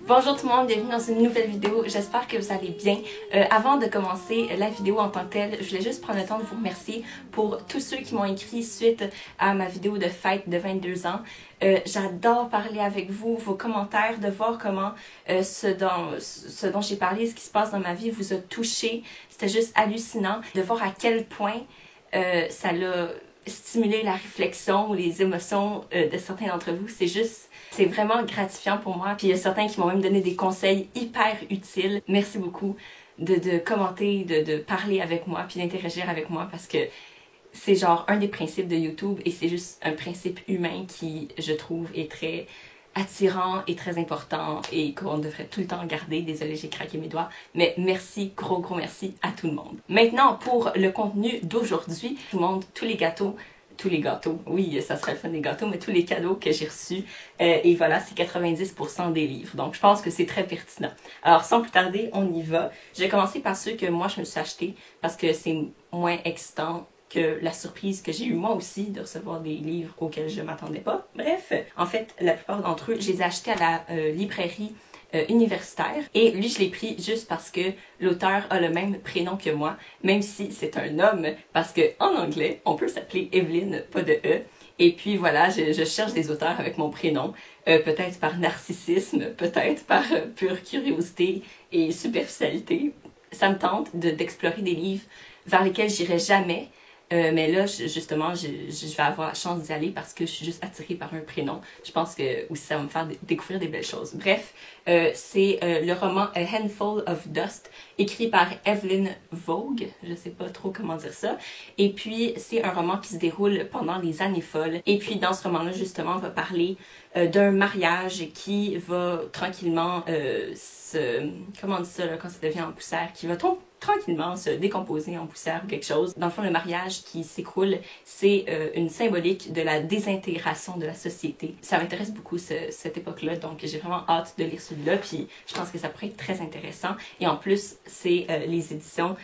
Bonjour tout le monde, bienvenue dans une nouvelle vidéo, j'espère que vous allez bien. Avant de commencer la vidéo en tant que telle, je voulais juste prendre le temps de vous remercier pour tous ceux qui m'ont écrit suite à ma vidéo de fête de 22 ans. J'adore parler avec vous, vos commentaires, de voir comment ce dont j'ai parlé, ce qui se passe dans ma vie vous a touché. C'était juste hallucinant de voir à quel point ça l'a stimulé la réflexion ou les émotions de certains d'entre vous. C'est vraiment gratifiant pour moi. Puis il y a certains qui m'ont même donné des conseils hyper utiles. Merci beaucoup de commenter, de parler avec moi, puis d'interagir avec moi parce que c'est genre un des principes de YouTube et c'est juste un principe humain qui, je trouve, est très attirant et très important et qu'on devrait tout le temps garder. Désolée, j'ai craqué mes doigts. Mais merci, gros merci à tout le monde. Maintenant, pour le contenu d'aujourd'hui, je vous montre tous les gâteaux, oui, ça serait le fun des gâteaux, mais tous les cadeaux que j'ai reçus. Et voilà, c'est 90% des livres. Donc, je pense que c'est très pertinent. Alors, sans plus tarder, on y va. Je vais commencer par ceux que moi, je me suis acheté parce que c'est moins excitant que la surprise que j'ai eue moi aussi de recevoir des livres auxquels je m'attendais pas. Bref, en fait, la plupart d'entre eux, je les ai achetés à la librairie universitaire. Et lui, je l'ai pris juste parce que l'auteur a le même prénom que moi, même si c'est un homme, parce que en anglais, on peut s'appeler Evelyn, pas de E. Et puis voilà, je cherche des auteurs avec mon prénom, peut-être par narcissisme, peut-être par pure curiosité et superficialité. Ça me tente d'explorer des livres vers lesquels j'irai jamais. Mais là, justement, je vais avoir la chance d'y aller parce que je suis juste attirée par un prénom. Je pense que aussi ça va me faire découvrir des belles choses. Bref, c'est le roman A Handful of Dust, écrit par Evelyn Vogue. Je sais pas trop comment dire ça. Et puis, c'est un roman qui se déroule pendant les années folles. Et puis, dans ce roman-là, justement, on va parler d'un mariage qui va tranquillement comment on dit ça là, quand ça devient en poussière, qui va tranquillement se décomposer en poussière ou quelque chose. Dans le fond, le mariage qui s'écroule, c'est une symbolique de la désintégration de la société. Ça m'intéresse beaucoup cette époque-là, donc j'ai vraiment hâte de lire celui-là, puis je pense que ça pourrait être très intéressant. Et en plus, c'est les éditions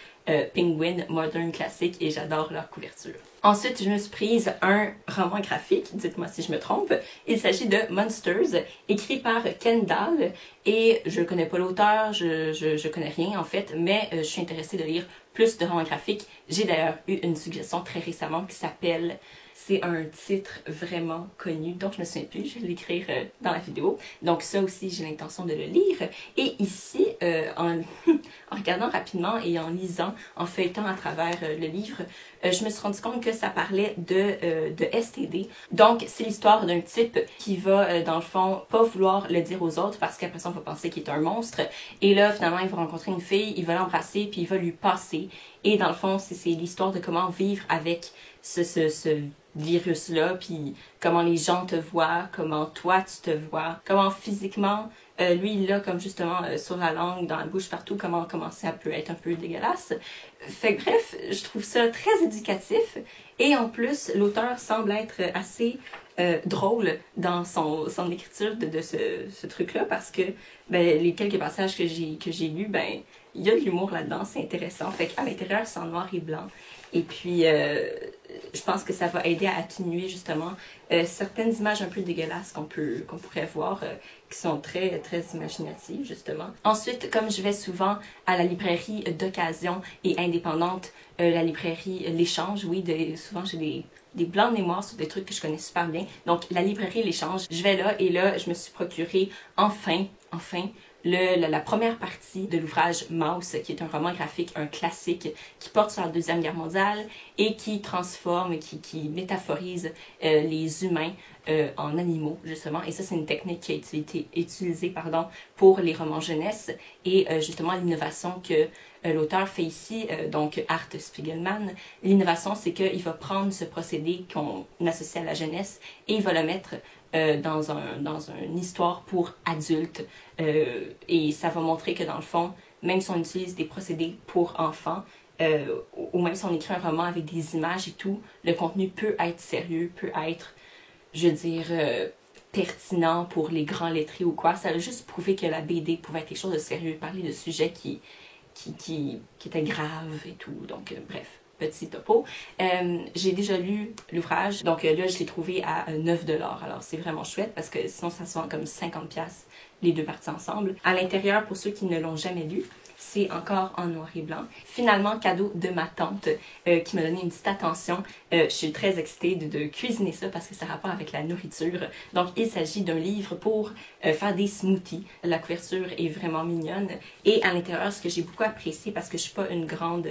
Penguin Modern Classic et j'adore leur couverture. Ensuite, je me suis prise un roman graphique, dites-moi si je me trompe. Il s'agit de Monsters, écrit par Ken Dahl. Et je connais pas l'auteur, je connais rien en fait, mais je suis intéressée de lire plus de romans graphiques. J'ai d'ailleurs eu une suggestion très récemment qui s'appelle... C'est un titre vraiment connu, donc je me souviens plus, je vais l'écrire dans la vidéo. Donc ça aussi, j'ai l'intention de le lire. Et ici, en regardant rapidement et en lisant, en feuilletant à travers le livre, je me suis rendu compte que ça parlait de STD. Donc c'est l'histoire d'un type qui va, dans le fond, pas vouloir le dire aux autres parce qu'après ça, on va penser qu'il est un monstre. Et là, finalement, il va rencontrer une fille, il va l'embrasser, puis il va lui passer. Et dans le fond, c'est l'histoire de comment vivre avec ce virus-là, puis comment les gens te voient, comment toi tu te vois, comment physiquement, lui il l'a comme justement sur la langue, dans la bouche, partout, comment ça peut être un peu dégueulasse. Fait que bref, je trouve ça très éducatif et en plus, l'auteur semble être assez drôle dans son écriture de ce truc-là parce que ben, les quelques passages que j'ai lus, ben, il y a de l'humour là-dedans, c'est intéressant. Fait qu'à l'intérieur, c'est en noir et blanc. Et puis, je pense que ça va aider à atténuer justement certaines images un peu dégueulasses qu'on pourrait voir, qui sont très imaginatives justement. Ensuite, comme je vais souvent à la librairie d'occasion et indépendante, la librairie L'Échange, oui, souvent j'ai des blancs de mémoire sur des trucs que je connais super bien. Donc, la librairie L'Échange, je vais là et là, je me suis procuré enfin, la première partie de l'ouvrage Maus, qui est un roman graphique, un classique, qui porte sur la Deuxième Guerre mondiale et qui transforme, qui métaphorise les humains en animaux, justement. Et ça, c'est une technique qui a été utilisée pour les romans jeunesse et justement l'innovation que l'auteur fait ici, donc Art Spiegelman. L'innovation, c'est qu'il va prendre ce procédé qu'on associe à la jeunesse et il va le mettre dans une histoire pour adultes. Et ça va montrer que dans le fond, même si on utilise des procédés pour enfants, ou même si on écrit un roman avec des images et tout, le contenu peut être sérieux, peut être, je veux dire, pertinent pour les grands lettrés ou quoi. Ça a juste prouvé que la BD pouvait être quelque chose de sérieux, parler de sujets qui étaient graves et tout. Donc, bref. petit topo. J'ai déjà lu l'ouvrage, donc là je l'ai trouvé à 9 $. Alors c'est vraiment chouette parce que sinon ça se vend comme 50$ les deux parties ensemble. À l'intérieur, pour ceux qui ne l'ont jamais lu, c'est encore en noir et blanc. Finalement, cadeau de ma tante qui m'a donné une petite attention. Je suis très excitée de cuisiner ça parce que ça a rapport avec la nourriture. Donc, il s'agit d'un livre pour faire des smoothies. La couverture est vraiment mignonne. Et à l'intérieur, ce que j'ai beaucoup apprécié, parce que je suis pas une grande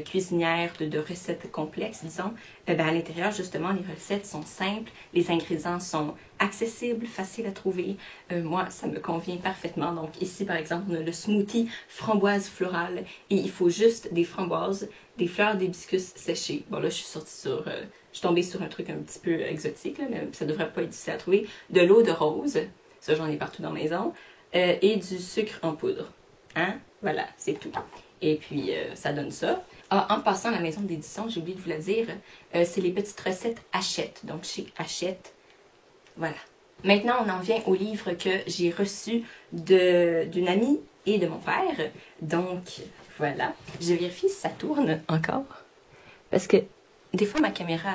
cuisinière de recettes complexes, disons, ben à l'intérieur, justement, les recettes sont simples, les ingrédients sont accessibles, faciles à trouver. Moi, ça me convient parfaitement. Donc ici, par exemple, on a le smoothie framboise florale et il faut juste des framboises, des fleurs d'hibiscus séchées. Bon, là, je suis tombée sur un truc un petit peu exotique, là, mais ça devrait pas être difficile à trouver. De l'eau de rose, ça j'en ai partout dans la maison, et du sucre en poudre. Hein? Voilà, c'est tout. Et puis, ça donne ça. Ah, en passant à la maison d'édition, j'ai oublié de vous le dire, c'est les petites recettes Hachette. Donc, chez Hachette, voilà. Maintenant, on en vient au livre que j'ai reçu d'une amie et de mon père. Donc, voilà. Je vérifie si ça tourne encore. Parce que, des fois, ma caméra,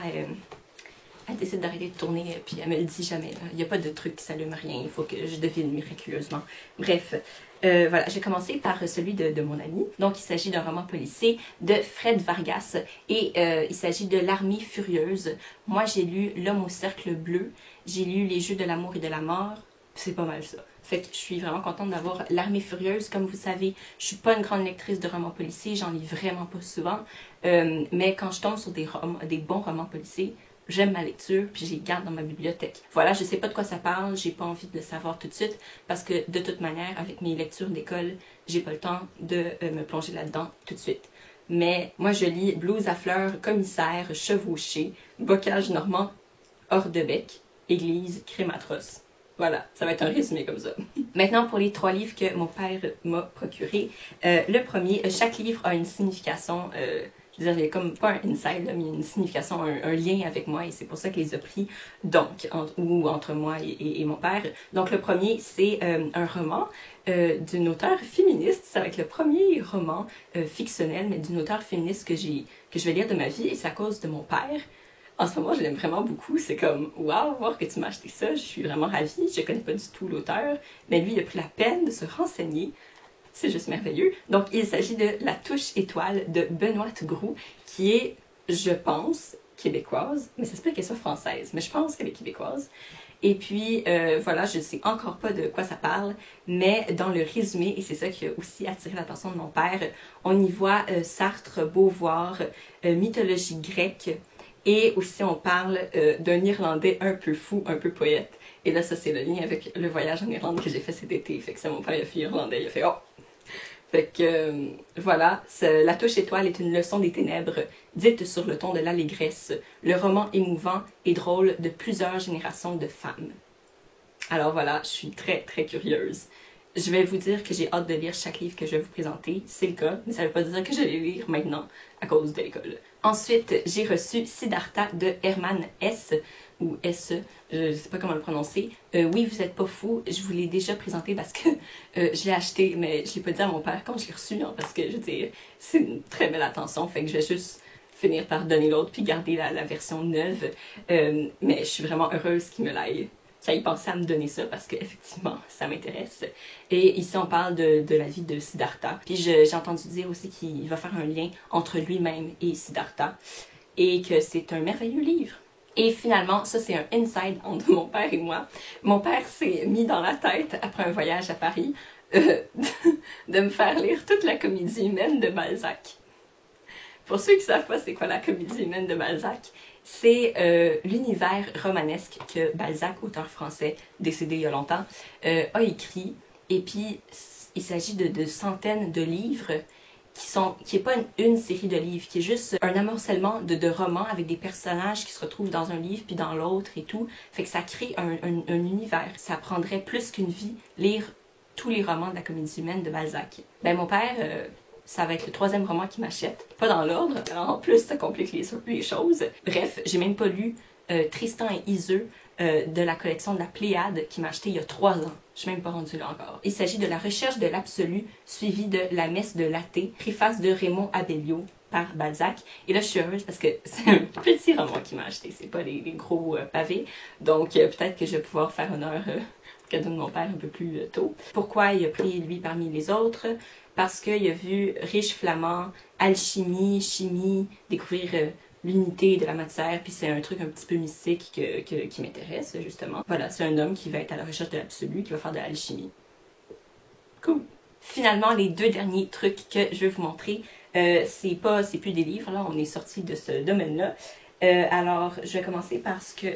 elle décide d'arrêter de tourner, puis elle me le dit jamais. Il n'y a pas de truc qui s'allume, rien. Il faut que je devine miraculeusement. Bref, voilà, j'ai commencé par celui de mon ami. Donc, il s'agit d'un roman policier de Fred Vargas et il s'agit de L'Armée furieuse. Moi, j'ai lu L'Homme au cercle bleu. J'ai lu Les Jeux de l'amour et de la mort. C'est pas mal ça. Fait que je suis vraiment contente d'avoir L'Armée furieuse. Comme vous savez, je suis pas une grande lectrice de romans policiers. J'en lis vraiment pas souvent. Mais quand je tombe sur des bons romans policiers, j'aime ma lecture, puis je les garde dans ma bibliothèque. Voilà, je sais pas de quoi ça parle, j'ai pas envie de le savoir tout de suite, parce que de toute manière, avec mes lectures d'école, j'ai pas le temps de me plonger là-dedans tout de suite. Mais moi, je lis Blouse à fleurs, Commissaire, Chevauché, Bocage normand, Hors de bec, Église, Crime atroce. Voilà, ça va être un résumé comme ça. Maintenant, pour les 3 livres que mon père m'a procurés. Le premier, chaque livre a une signification... je veux dire, il y a comme pas un inside, là, mais il y a une signification, un lien avec moi et c'est pour ça que je les ai pris, donc, entre moi et mon père. Donc, le premier, c'est un roman d'une auteure féministe. Ça va être le premier roman fictionnel, mais d'une auteure féministe que je vais lire de ma vie et c'est à cause de mon père. En ce moment, je l'aime vraiment beaucoup. C'est comme, waouh, voir que tu m'as acheté ça, je suis vraiment ravie. Je connais pas du tout l'auteur, mais lui, il a pris la peine de se renseigner. C'est juste merveilleux. Donc, il s'agit de La touche étoile de Benoît Groux, qui est, je pense, québécoise, mais ça se peut qu'elle soit française, mais je pense qu'elle est québécoise. Et puis, voilà, je ne sais encore pas de quoi ça parle, mais dans le résumé, et c'est ça qui a aussi attiré l'attention de mon père, on y voit Sartre, Beauvoir, mythologie grecque, et aussi on parle d'un Irlandais un peu fou, un peu poète. Et là, ça c'est le lien avec le voyage en Irlande que j'ai fait cet été. Fait que ça, mon père, il a fait irlandais, il a fait « Oh! » Fait que, voilà, La touche étoile est une leçon des ténèbres, dite sur le ton de l'allégresse, le roman émouvant et drôle de plusieurs générations de femmes. Alors voilà, je suis très très curieuse. Je vais vous dire que j'ai hâte de lire chaque livre que je vais vous présenter, c'est le cas, mais ça ne veut pas dire que je vais les lire maintenant à cause de l'école. Ensuite, j'ai reçu Siddhartha de Hermann Hesse, ou S, je ne sais pas comment le prononcer. Oui, vous êtes pas fou, je vous l'ai déjà présenté parce que je l'ai acheté, mais je l'ai pas dit à mon père quand je l'ai reçu, hein, parce que je veux dire, c'est une très belle attention, fait que je vais juste finir par donner l'autre puis garder la version neuve. Mais je suis vraiment heureuse qu'il me l'aille. Qu'il ait pensé à me donner ça parce qu'effectivement, ça m'intéresse. Et ici, on parle de la vie de Siddhartha. Puis j'ai entendu dire aussi qu'il va faire un lien entre lui-même et Siddhartha et que c'est un merveilleux livre. Et finalement, ça c'est un inside entre mon père et moi. Mon père s'est mis dans la tête, après un voyage à Paris, de me faire lire toute la comédie humaine de Balzac. Pour ceux qui ne savent pas c'est quoi la comédie humaine de Balzac, c'est l'univers romanesque que Balzac, auteur français décédé il y a longtemps, a écrit. Et puis, il s'agit de centaines de livres qui n'est pas une série de livres, qui est juste un amoncellement de romans avec des personnages qui se retrouvent dans un livre puis dans l'autre et tout. Fait que ça crée un univers. Ça prendrait plus qu'une vie lire tous les romans de la comédie humaine de Balzac. Ben mon père... ça va être le 3e roman qu'il m'achète. Pas dans l'ordre, alors en plus ça complique les choses. Bref, j'ai même pas lu Tristan et Iseult de la collection de la Pléiade qui m'a acheté il y a 3 ans. Je suis même pas rendue là encore. Il s'agit de La recherche de l'absolu, suivi de La messe de l'athée, préface de Raymond Abellio. par Balzac. Et là, je suis heureuse parce que c'est un petit roman qu'il m'a acheté, c'est pas les gros pavés. Donc, peut-être que je vais pouvoir faire honneur au cadeau de mon père un peu plus tôt. Pourquoi il a pris lui parmi les autres? Parce qu'il a vu Riche flamand, alchimie, chimie, découvrir l'unité de la matière, puis c'est un truc un petit peu mystique qui m'intéresse, justement. Voilà, c'est un homme qui va être à la recherche de l'absolu, qui va faire de l'alchimie. Cool! Finalement, les deux derniers trucs que je vais vous montrer, c'est plus des livres, là, on est sorti de ce domaine-là. Alors, je vais commencer parce que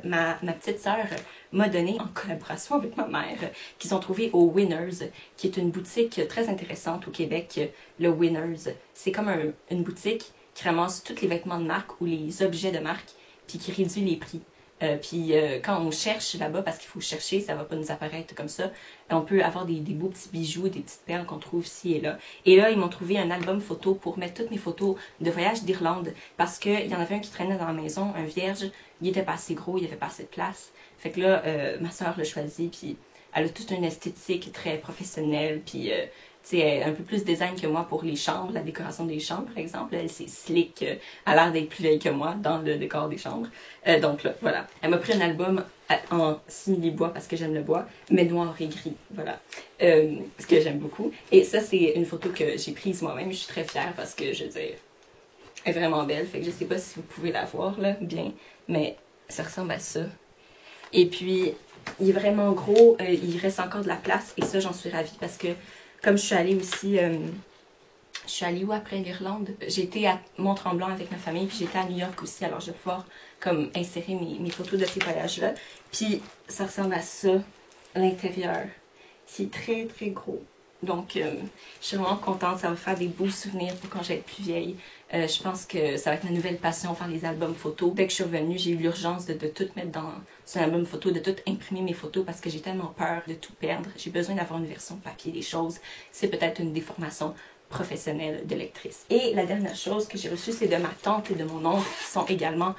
ma petite sœur m'a donné, en collaboration avec ma mère, qu'ils ont trouvé au Winners, qui est une boutique très intéressante au Québec, le Winners. C'est comme une boutique qui ramasse tous les vêtements de marque ou les objets de marque, puis qui réduit les prix. Quand on cherche là-bas, parce qu'il faut chercher, ça va pas nous apparaître comme ça, on peut avoir des beaux petits bijoux, des petites perles qu'on trouve ici et là. Et là, ils m'ont trouvé un album photo pour mettre toutes mes photos de voyage d'Irlande, parce qu'il y en avait un qui traînait dans la maison, un vierge, il était pas assez gros, il avait pas assez de place. Fait que là, ma soeur l'a choisi, puis elle a toute une esthétique très professionnelle, puis tu sais, un peu plus design que moi pour les chambres, la décoration des chambres, par exemple. Elle, c'est slick, elle a l'air d'être plus vieille que moi dans le décor des chambres. Donc là, voilà. Elle m'a pris un album en simili-bois parce que j'aime le bois, mais noir et gris, voilà. Ce que j'aime beaucoup. Et ça, c'est une photo que j'ai prise moi-même. Je suis très fière parce que, je veux dire, elle est vraiment belle. Fait que je sais pas si vous pouvez la voir, là, bien, mais ça ressemble à ça. Et puis, il est vraiment gros, il reste encore de la place, et ça, j'en suis ravie parce que comme je suis allée aussi, je suis allée où après l'Irlande? J'ai été à Mont-Tremblant avec ma famille, puis j'étais à New York aussi, alors je vais pouvoir comme insérer mes photos de ces voyages-là. Puis ça ressemble à ça, l'intérieur, qui est très très gros. Donc je suis vraiment contente, ça va faire des beaux souvenirs pour quand je vais être plus vieille. Je pense que ça va être ma nouvelle passion, faire les albums photos. Dès que je suis revenue, j'ai eu l'urgence de tout mettre dans un album photo, de tout imprimer mes photos parce que j'ai tellement peur de tout perdre. J'ai besoin d'avoir une version papier des choses. C'est peut-être une déformation professionnelle de lectrice. Et la dernière chose que j'ai reçue, c'est de ma tante et de mon oncle qui sont également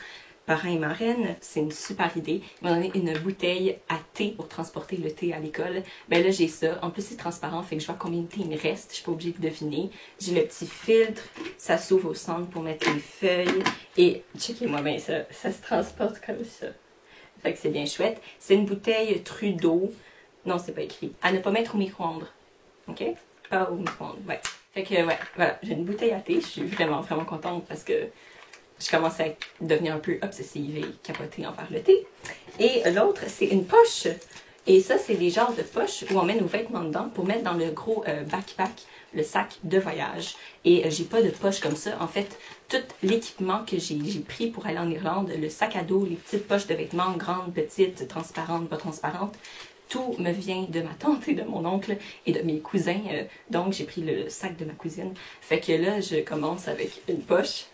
parrain et marraine. C'est une super idée. Ils m'ont donné une bouteille à thé pour transporter le thé à l'école. Ben là, j'ai ça. En plus, c'est transparent, fait que je vois combien de thé il me reste. Je suis pas obligée de deviner. J'ai le petit filtre. Ça s'ouvre au centre pour mettre les feuilles. Et checkez-moi bien ça. Ça se transporte comme ça. Fait que c'est bien chouette. C'est une bouteille Trudeau. Non, c'est pas écrit. À ne pas mettre au micro-ondes. OK? Pas au micro-ondes. Ouais. Fait que, ouais, voilà. J'ai une bouteille à thé. Je suis vraiment, vraiment contente parce que je commence à devenir un peu obsessive et capoter envers le thé. Et l'autre, c'est une poche. Et ça, c'est des genres de poches où on met nos vêtements dedans pour mettre dans le gros backpack, le sac de voyage. Et j'ai pas de poche comme ça. En fait, tout l'équipement que j'ai pris pour aller en Irlande, le sac à dos, les petites poches de vêtements, grandes, petites, transparentes, pas transparentes, tout me vient de ma tante et de mon oncle et de mes cousins. Donc, j'ai pris le sac de ma cousine. Fait que là, je commence avec une poche.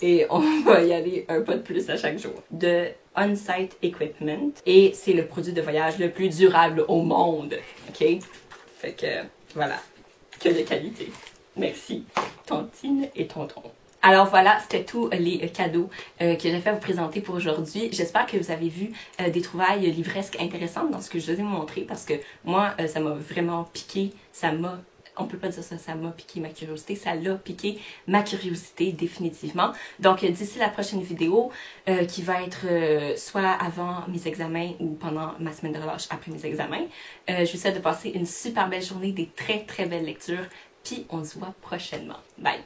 Et on va y aller un pas de plus à chaque jour. De On-Site Equipment. Et c'est le produit de voyage le plus durable au monde. OK? Fait que, voilà. Que de qualité. Merci, tontine et tonton. Alors voilà, c'était tous les cadeaux que j'ai fait vous présenter pour aujourd'hui. J'espère que vous avez vu des trouvailles livresques intéressantes dans ce que je vous ai montré parce que moi, ça m'a vraiment piqué. On peut pas dire ça, ça m'a piqué ma curiosité, ça l'a piqué ma curiosité définitivement. Donc d'ici la prochaine vidéo qui va être soit avant mes examens ou pendant ma semaine de relâche après mes examens, je vous souhaite de passer une super belle journée, des très très belles lectures, puis on se voit prochainement. Bye!